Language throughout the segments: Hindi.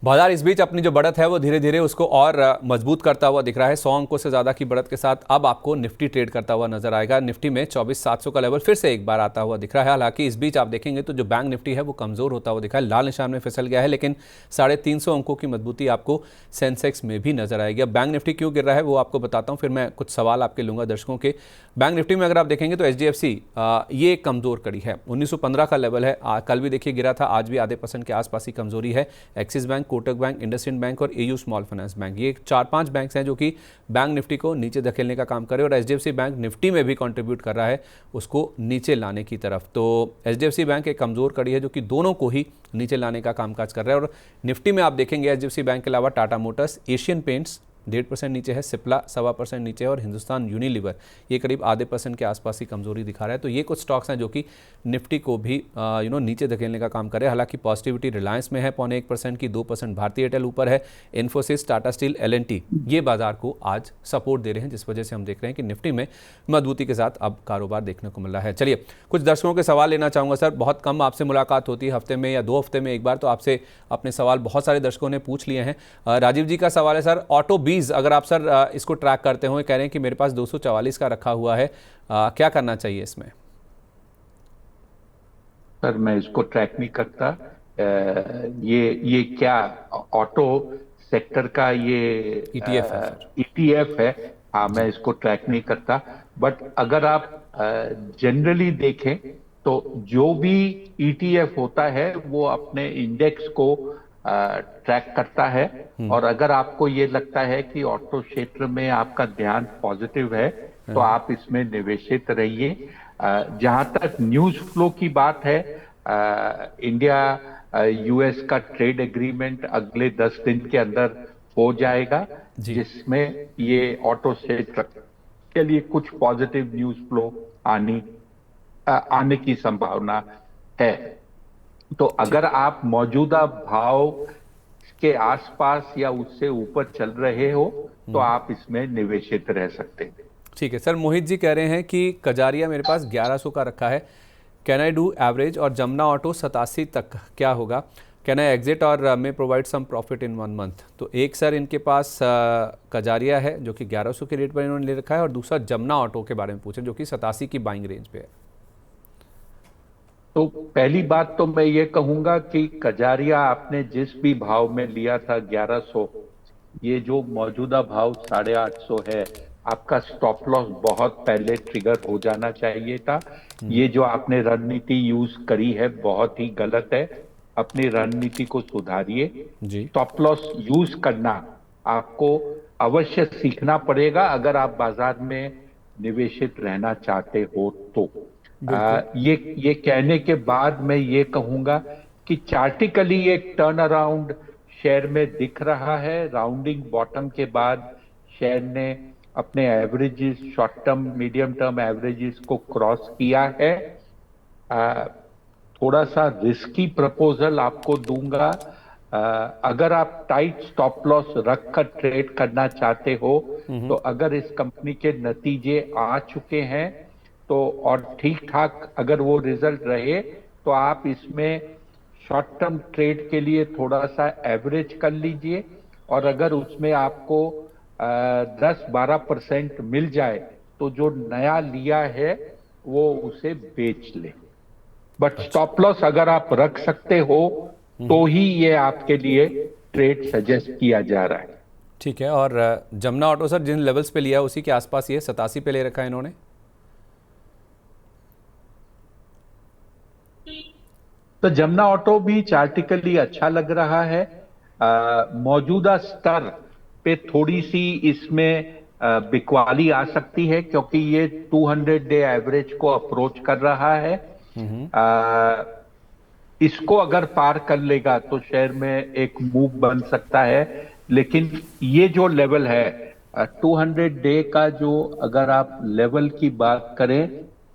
बाजार इस बीच अपनी जो बढ़त है वो धीरे धीरे उसको और मजबूत करता हुआ दिख रहा है। 100 अंकों से ज़्यादा की बढ़त के साथ अब आपको निफ्टी ट्रेड करता हुआ नजर आएगा। निफ्टी में 24,700 का लेवल फिर से एक बार आता हुआ दिख रहा है। हालांकि इस बीच आप देखेंगे तो जो बैंक निफ्टी है वो कमज़ोर होता हुआ दिखा है, लाल निशान में फिसल गया है, लेकिन 350 अंकों की मजबूती आपको सेंसेक्स में भी नजर आएगी। अब बैंक निफ्टी क्यों गिर रहा है वो आपको बताता हूँ, फिर मैं कुछ सवाल आपके लूँगा दर्शकों के। बैंक निफ्टी में अगर आप देखेंगे तो HDFC ये एक कमज़ोर कड़ी है, 1915 का लेवल है। कल भी देखिए गिरा था, आज भी आधे % के आसपास ही कमजोरी है। Axis bank, Kotak bank, IndusInd bank और AU स्मॉल फाइनेंस बैंक, ये 4-5 बैंक हैं जो कि बैंक निफ्टी को नीचे धकेलने का काम करे, और HDFC बैंक निफ्टी में भी कंट्रीब्यूट कर रहा है उसको नीचे लाने की तरफ। तो HDFC बैंक एक कमज़ोर कड़ी है जो कि दोनों को ही नीचे लाने का कामकाज कर रहा है। और निफ्टी में आप देखेंगे HDFC बैंक के अलावा टाटा मोटर्स, एशियन पेंट्स 1.5% नीचे है, सिप्ला 1.25% नीचे है और हिंदुस्तान यूनिलीवर ये करीब आधे % के आसपास ही कमजोरी दिखा रहा है। तो ये कुछ स्टॉक्स हैं जो कि निफ्टी को भी नीचे धकेलने का काम करे। हालांकि पॉजिटिविटी रिलायंस में है 0.25% की, 2% भारतीय एयरटेल ऊपर है, इन्फोसिस, टाटा स्टील, L&T ये बाजार को आज सपोर्ट दे रहे हैं, जिस वजह से हम देख रहे हैं कि निफ्टी में मजबूती के साथ अब कारोबार देखने को मिल रहा है। चलिए कुछ दर्शकों के सवाल लेना चाहूँगा। सर, बहुत कम आपसे मुलाकात होती है, हफ्ते में या 2 हफ्ते में एक बार, तो आपसे अपने सवाल बहुत सारे दर्शकों ने पूछ लिए हैं। राजीव जी का सवाल है, सर ऑटो बीज अगर आप सर इसको ट्रैक करते हो, कह रहे हैं कि मेरे पास 244 का रखा हुआ है, क्या करना चाहिए इसमें? सर मैं इसको ट्रैक नहीं करता। ये क्या ऑटो सेक्टर का ये ETF है सर। ETF है। हाँ, मैं जी इसको ट्रैक नहीं करता। बट अगर आप जनरली देखें तो जो भी ETF होता है वो अपने इंडेक्स को ट्रैक करता है। और अगर आपको ये लगता है कि ऑटो क्षेत्र में आपका ध्यान पॉजिटिव है तो आप इसमें निवेशित रहिए। जहां तक न्यूज फ्लो की बात है, इंडिया US का ट्रेड एग्रीमेंट अगले 10 दिन के अंदर हो जाएगा, जी जिसमें ये ऑटो क्षेत्र के लिए कुछ पॉजिटिव न्यूज फ्लो आने की संभावना है। तो ठीक अगर आप मौजूदा भाव के आसपास या उससे ऊपर चल रहे हो तो आप इसमें निवेशित रह सकते हैं। ठीक है सर। मोहित जी कह रहे हैं कि कजारिया मेरे पास 1100 का रखा है, कैन आई डू एवरेज, और जमुना ऑटो 87 तक क्या होगा, can I exit or may provide some profit in 1 month. तो एक सर इनके पास कजारिया है जो कि 1100 के रेट पर इन्होंने ले रखा है, और दूसरा जमुना ऑटो के बारे में पूछे जो कि 87 की बाइंग रेंज पे है। तो पहली बात तो मैं ये कहूंगा कि कजारिया आपने जिस भी भाव में लिया था 1100, ये जो मौजूदा भाव 850 है, आपका स्टॉप लॉस बहुत पहले ट्रिगर हो जाना चाहिए था। ये जो आपने रणनीति यूज करी है बहुत ही गलत है। अपनी रणनीति को सुधारिए। जी स्टॉप लॉस यूज करना आपको अवश्य सीखना पड़ेगा अगर आप बाजार में निवेशित रहना चाहते हो तो। बिल्कुल। ये कहने के बाद मैं ये कहूंगा कि चार्टिकली एक टर्न अराउंड शेयर में दिख रहा है। राउंडिंग बॉटम के बाद शेयर ने अपने averages, short term medium term averages को क्रॉस किया है। थोड़ा सा रिस्की प्रपोजल आपको दूंगा। अगर आप टाइट स्टॉप लॉस रखकर ट्रेड करना चाहते हो तो अगर इस कंपनी के नतीजे आ चुके हैं तो, और ठीक ठाक अगर वो रिजल्ट रहे, तो आप इसमें शॉर्ट टर्म ट्रेड के लिए थोड़ा सा एवरेज कर लीजिए। और अगर उसमें आपको 10-12% मिल जाए तो जो नया लिया है वो उसे बेच ले। बट अच्छा। स्टॉप लॉस अगर आप रख सकते हो तो ही ये आपके लिए ट्रेड सजेस्ट किया जा रहा है। ठीक है। और जमुना ऑटो सर जिन लेवल्स पे लिया उसी के आसपास ये 87 पे ले रखा है इन्होंने। तो जमुना ऑटो भी चार्टिकली अच्छा लग रहा है। मौजूदा स्तर पे थोड़ी सी इसमें बिकवाली आ सकती है क्योंकि ये 200 डे एवरेज को अप्रोच कर रहा है। इसको अगर पार कर लेगा तो शेयर में एक मूव बन सकता है। लेकिन ये जो लेवल है 200 डे का, जो अगर आप लेवल की बात करें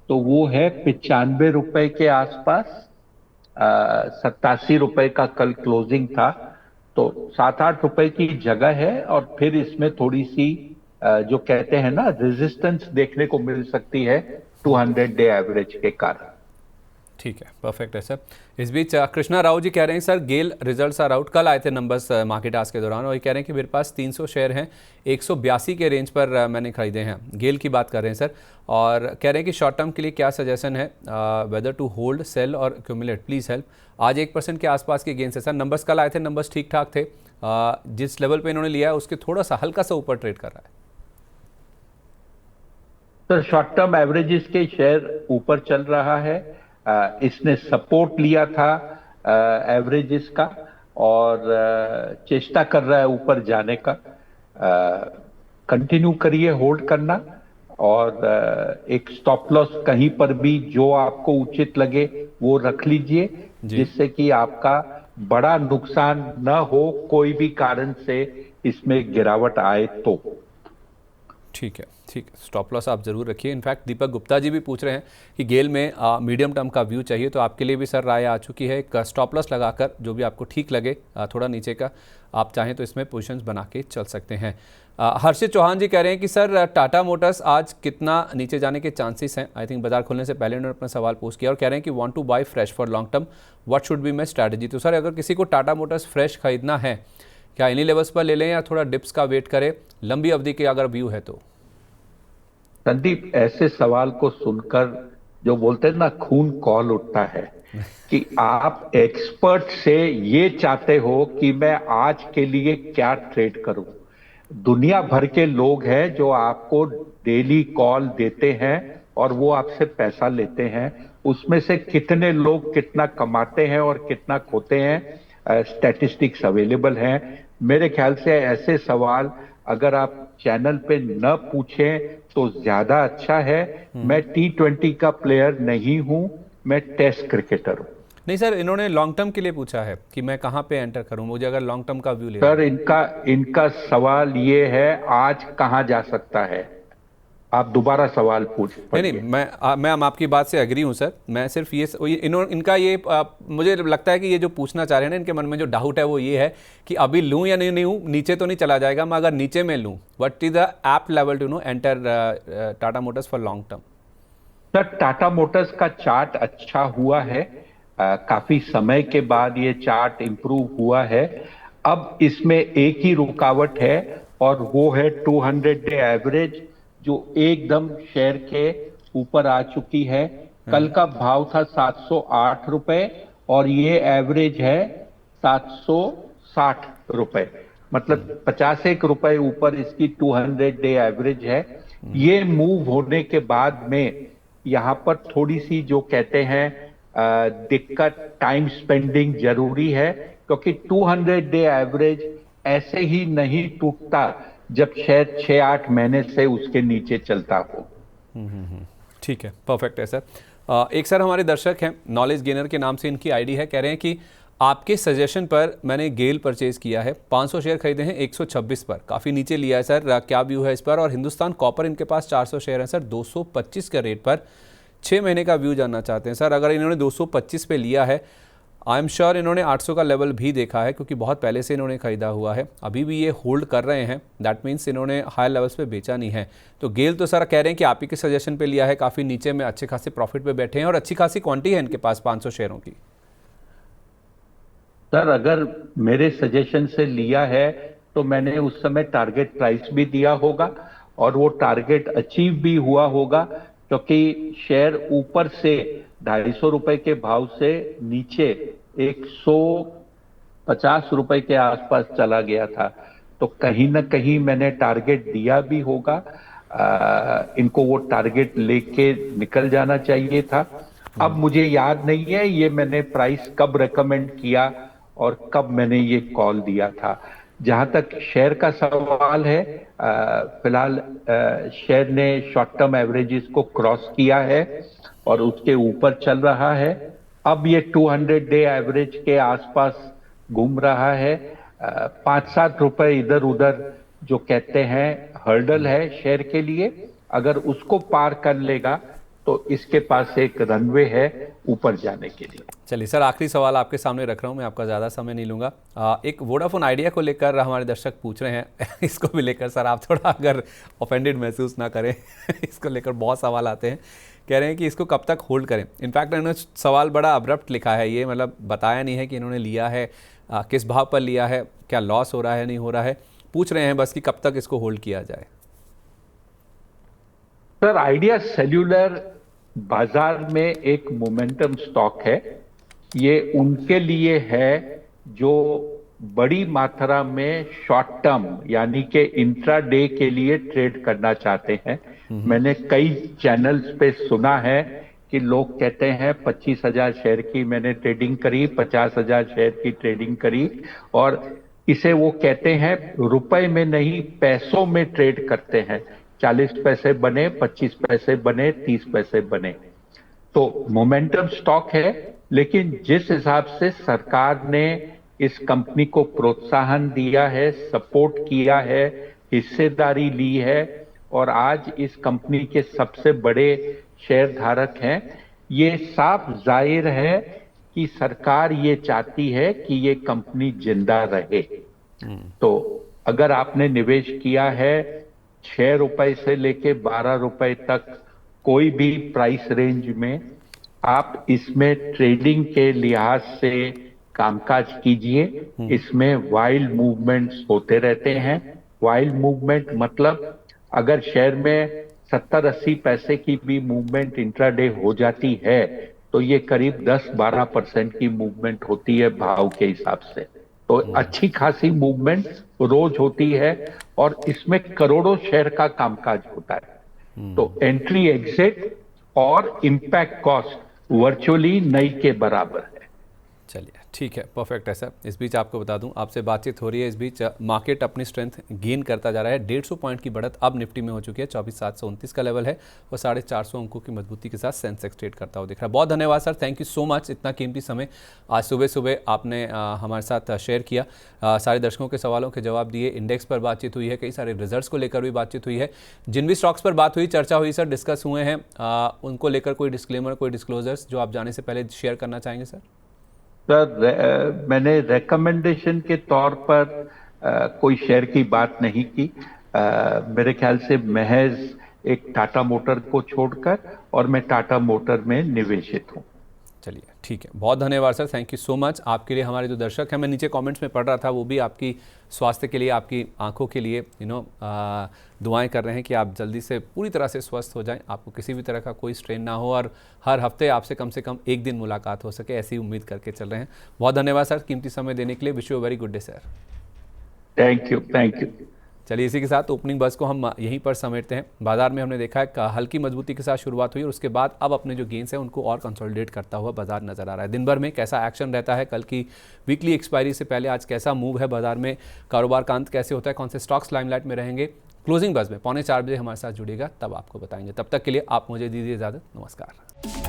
तो वो है 95 रुपए के आसपास। 87 रुपए का कल क्लोजिंग था, तो 7-8 रुपए की जगह है। और फिर इसमें थोड़ी सी जो कहते हैं ना रेजिस्टेंस देखने को मिल सकती है 200 डे एवरेज के कारण। ठीक है, परफेक्ट है सर। इस बीच कृष्णा राव जी कह रहे हैं sir GAIL results are out, कल आए थे नंबर्स मार्केट आज के दौरान, और ये कह रहे हैं कि मेरे पास 300 शेयर हैं, 182 के रेंज पर मैंने खरीदे हैं। गेल की बात कर रहे हैं सर, और कह रहे हैं कि शॉर्ट टर्म के लिए क्या सजेशन है, वेदर टू होल्ड, सेल और एक्यूमुलेट, प्लीज़ हेल्प। आज 1% के आसपास के गेंस है सर। नंबर्स कल आए थे, नंबर्स ठीक ठाक थे। जिस लेवल पे इन्होंने लिया है उसके थोड़ा सा हल्का सा ऊपर ट्रेड कर रहा है। तो शॉर्ट टर्म एवरेजेस के शेयर ऊपर चल रहा है। इसने सपोर्ट लिया था एवरेजेस का, और चेष्टा कर रहा है ऊपर जाने का। कंटिन्यू करिए होल्ड करना, और एक स्टॉप लॉस कहीं पर भी जो आपको उचित लगे वो रख लीजिए, जिससे कि आपका बड़ा नुकसान न हो कोई भी कारण से इसमें गिरावट आए तो। ठीक है, ठीक है, स्टॉप लॉस आप ज़रूर रखिए। इनफैक्ट दीपक गुप्ता जी भी पूछ रहे हैं कि गेल में मीडियम टर्म का व्यू चाहिए, तो आपके लिए भी सर राय आ चुकी है। एक स्टॉप लॉस लगाकर जो भी आपको ठीक लगे, थोड़ा नीचे का आप चाहें तो इसमें पोजीशंस बना के चल सकते हैं। हर्षित चौहान जी कह रहे हैं कि सर टाटा मोटर्स आज कितना नीचे जाने के चांसेस हैं। आई थिंक बाजार खुलने से पहले उन्होंने अपना सवाल पोस्ट किया और कह रहे हैं कि want to buy fresh for long term, what should be my strategy. तो सर अगर किसी को टाटा मोटर्स फ्रेश खरीदना है, क्या इन्हीं लेवल्स पर ले लें या थोड़ा डिप्स का वेट करें, लंबी अवधि के अगर व्यू है तो? संदीप, ऐसे सवाल को सुनकर जो बोलते हैं ना, खून कॉल उठता है कि आप एक्सपर्ट से ये चाहते हो कि मैं आज के लिए क्या ट्रेड करूं। दुनिया भर के लोग हैं जो आपको डेली कॉल देते हैं और वो आपसे पैसा लेते हैं। उसमें से कितने लोग कितना कमाते हैं और कितना खोते हैं, स्टैटिस्टिक्स अवेलेबल हैं। मेरे ख्याल से ऐसे सवाल अगर आप चैनल पे न पूछें तो ज्यादा अच्छा है। मैं T20 का प्लेयर नहीं हूं, मैं टेस्ट क्रिकेटर हूं। नहीं सर, इन्होंने लॉन्ग टर्म के लिए पूछा है कि मैं कहां पे एंटर करूं, मुझे अगर लॉन्ग टर्म का व्यू लेना सर, है। इनका सवाल ये है, आज कहां जा सकता है। आप दोबारा सवाल पूछ नहीं, मैं आपकी बात से एग्री हूं सर। मैं सिर्फ इनका ये मुझे लगता है कि ये जो पूछना चाह रहे हैं ना, इनके मन में जो डाउट है वो ये है कि अभी लूं या नहीं लूं, नीचे तो नहीं चला जाएगा, मैं अगर नीचे में लूं, what is the apt level to know enter Tata Motors for long term. Sir, Tata Motors का चार्ट अच्छा हुआ है। काफी समय के बाद ये चार्ट इंप्रूव हुआ है। अब इसमें एक ही रुकावट है और वो है 200 डे एवरेज, जो एकदम शेयर के ऊपर आ चुकी है। कल का भाव था 708 रुपए और ये एवरेज है 760 रुपए, मतलब 51 रुपए ऊपर इसकी 200 डे एवरेज है। ये मूव होने के बाद में यहां पर थोड़ी सी जो कहते हैं दिक्कत, टाइम स्पेंडिंग जरूरी है, क्योंकि 200 डे एवरेज ऐसे ही नहीं टूटता जब शेयर 6-8 महीने से उसके नीचे चलता हो। ठीक है, परफेक्ट है सर। एक सर हमारे दर्शक हैं, नॉलेज गेनर के नाम से इनकी आईडी है, कह रहे हैं कि आपके सजेशन पर मैंने गेल परचेज किया है, 500 शेयर खरीदे हैं 126 पर, काफ़ी नीचे लिया है सर, क्या व्यू है इस पर। और हिंदुस्तान कॉपर इनके पास 400 शेयर हैं सर, 225 के रेट पर, 6 महीने का व्यू जानना चाहते हैं सर। अगर इन्होंने 225 पे लिया है, आई एम श्योर इन्होंने 800 का लेवल भी देखा है, क्योंकि बहुत पहले से इन्होंने खरीदा हुआ है, अभी भी ये होल्ड कर रहे हैं, दैट मीन्स इन्होंने हायर लेवल्स पे बेचा नहीं है। तो गेल तो सर कह रहे हैं कि आप ही के सजेशन पे लिया है, काफ़ी नीचे में अच्छे खासे प्रॉफिट पे बैठे हैं और अच्छी खासी क्वांटिटी है इनके पास 500 शेयरों की। सर, अगर मेरे सजेशन से लिया है तो मैंने उस समय टारगेट प्राइस भी दिया होगा और वो टारगेट अचीव भी हुआ होगा, क्योंकि शेयर ऊपर से 250 रुपए के भाव से नीचे 150 रुपए के आसपास चला गया था, तो कहीं ना कहीं मैंने टारगेट दिया भी होगा। इनको वो टारगेट लेके निकल जाना चाहिए था। अब मुझे याद नहीं है ये मैंने प्राइस कब रेकमेंड किया और कब मैंने ये कॉल दिया था। जहां तक शेयर का सवाल है, फिलहाल शेयर ने शॉर्ट टर्म एवरेजेस को क्रॉस किया है और उसके ऊपर चल रहा है। अब ये 200 डे एवरेज के आसपास घूम रहा है। 5-7 रुपए इधर उधर जो कहते हैं हर्डल है शेयर के लिए, अगर उसको पार कर लेगा तो इसके पास एक रनवे है ऊपर जाने के लिए। चलिए सर, आखिरी सवाल आपके सामने रख रहा हूँ, मैं आपका ज़्यादा समय नहीं लूँगा। एक वोडाफोन आइडिया को लेकर हमारे दर्शक पूछ रहे हैं इसको भी लेकर सर आप थोड़ा अगर ऑफेंडेड महसूस ना करें इसको लेकर बहुत सवाल आते हैं कह रहे हैं कि इसको कब तक होल्ड करें। इनफैक्ट इन्होंने सवाल बड़ा अब्रप्ट लिखा है, ये मतलब बताया नहीं है कि इन्होंने लिया है, किस भाव पर लिया है, क्या लॉस हो रहा है नहीं हो रहा है, पूछ रहे हैं बस कि कब तक इसको होल्ड किया जाए। सर, आइडिया सेल्यूलर बाजार में एक मोमेंटम स्टॉक है। ये उनके लिए है जो बड़ी मात्रा में शॉर्ट टर्म यानी कि इंट्राडे के लिए ट्रेड करना चाहते हैं। मैंने कई चैनल्स पे सुना है कि लोग कहते हैं 25,000 शेयर की मैंने ट्रेडिंग करी, 50,000 शेयर की ट्रेडिंग करी, और इसे वो कहते हैं रुपए में नहीं पैसों में ट्रेड करते हैं। 40 पैसे बने, 25 पैसे बने, 30 पैसे बने। तो मोमेंटम स्टॉक है, लेकिन जिस हिसाब से सरकार ने इस कंपनी को प्रोत्साहन दिया है, सपोर्ट किया है, हिस्सेदारी ली है और आज इस कंपनी के सबसे बड़े शेयर धारक हैं, ये साफ जाहिर है कि सरकार ये चाहती है कि ये कंपनी जिंदा रहे। तो अगर आपने निवेश किया है 6 रुपए से लेके 12 रुपए तक कोई भी प्राइस रेंज में, आप इसमें ट्रेडिंग के लिहाज से कामकाज कीजिए। इसमें वाइल्ड मूवमेंट्स होते रहते हैं। वाइल्ड मूवमेंट मतलब अगर शेयर में 70-80 पैसे की भी मूवमेंट इंट्राडे हो जाती है तो ये करीब 10-12% की मूवमेंट होती है भाव के हिसाब से। तो अच्छी खासी मूवमेंट रोज होती है और इसमें करोड़ों शेयर का कामकाज होता है। तो एंट्री एग्जिट और इंपैक्ट कॉस्ट वर्चुअली नई के बराबर है। चलिए ठीक है, परफेक्ट है सर। इस बीच आपको बता दूं, आपसे बातचीत हो रही है, इस बीच मार्केट अपनी स्ट्रेंथ गेन करता जा रहा है। 150 पॉइंट की बढ़त अब निफ्टी में हो चुकी है, 24,729 का लेवल है और 450 अंकों की मजबूती के साथ सेंसेक्स ट्रेड करता हुआ दिख रहा है। बहुत धन्यवाद sir, thank you so much, इतना कीमती समय आज सुबह सुबह आपने हमारे साथ शेयर किया, सारे दर्शकों के सवालों के जवाब दिए। इंडेक्स पर बातचीत हुई है, कई सारे रिजल्ट्स को लेकर भी बातचीत हुई है, जिन भी स्टॉक्स पर बात हुई, चर्चा हुई सर, डिस्कस हुए हैं, उनको लेकर कोई डिस्क्लेमर, कोई डिस्क्लोजर्स जो आप जाने से पहले शेयर करना चाहेंगे सर? सर, मैंने रेकमेंडेशन के तौर पर कोई शेयर की बात नहीं की। मेरे ख्याल से महज एक टाटा मोटर को छोड़कर, और मैं टाटा मोटर में निवेशित हूँ। चलिए ठीक है, बहुत धन्यवाद sir, thank you so much. आपके लिए हमारे जो दर्शक हैं, मैं नीचे कमेंट्स में पढ़ रहा था, वो भी आपकी स्वास्थ्य के लिए, आपकी आंखों के लिए दुआएं कर रहे हैं कि आप जल्दी से पूरी तरह से स्वस्थ हो जाएं, आपको किसी भी तरह का कोई स्ट्रेन ना हो और हर हफ्ते आपसे कम से कम एक दिन मुलाकात हो सके, ऐसी उम्मीद करके चल रहे हैं। बहुत धन्यवाद सर कीमती समय देने के लिए। Wish you very good day sir. Thank you, thank you. चलिए इसी के साथ ओपनिंग बस को हम यहीं पर समेटते हैं। बाजार में हमने देखा है हल्की मजबूती के साथ शुरुआत हुई और उसके बाद अब अपने जो गेंस हैं उनको और कंसोलिडेट करता हुआ बाजार नजर आ रहा है। दिन भर में कैसा एक्शन रहता है, कल की वीकली एक्सपायरी से पहले आज कैसा मूव है बाजार में, कारोबार का अंत कैसे होता है, कौन से स्टॉक्स लाइमलाइट में रहेंगे, क्लोजिंग बस में 3:45 बजे हमारे साथ जुड़िएगा, तब आपको बताएंगे। तब तक के लिए आप मुझे दीजिए इजाजत, नमस्कार।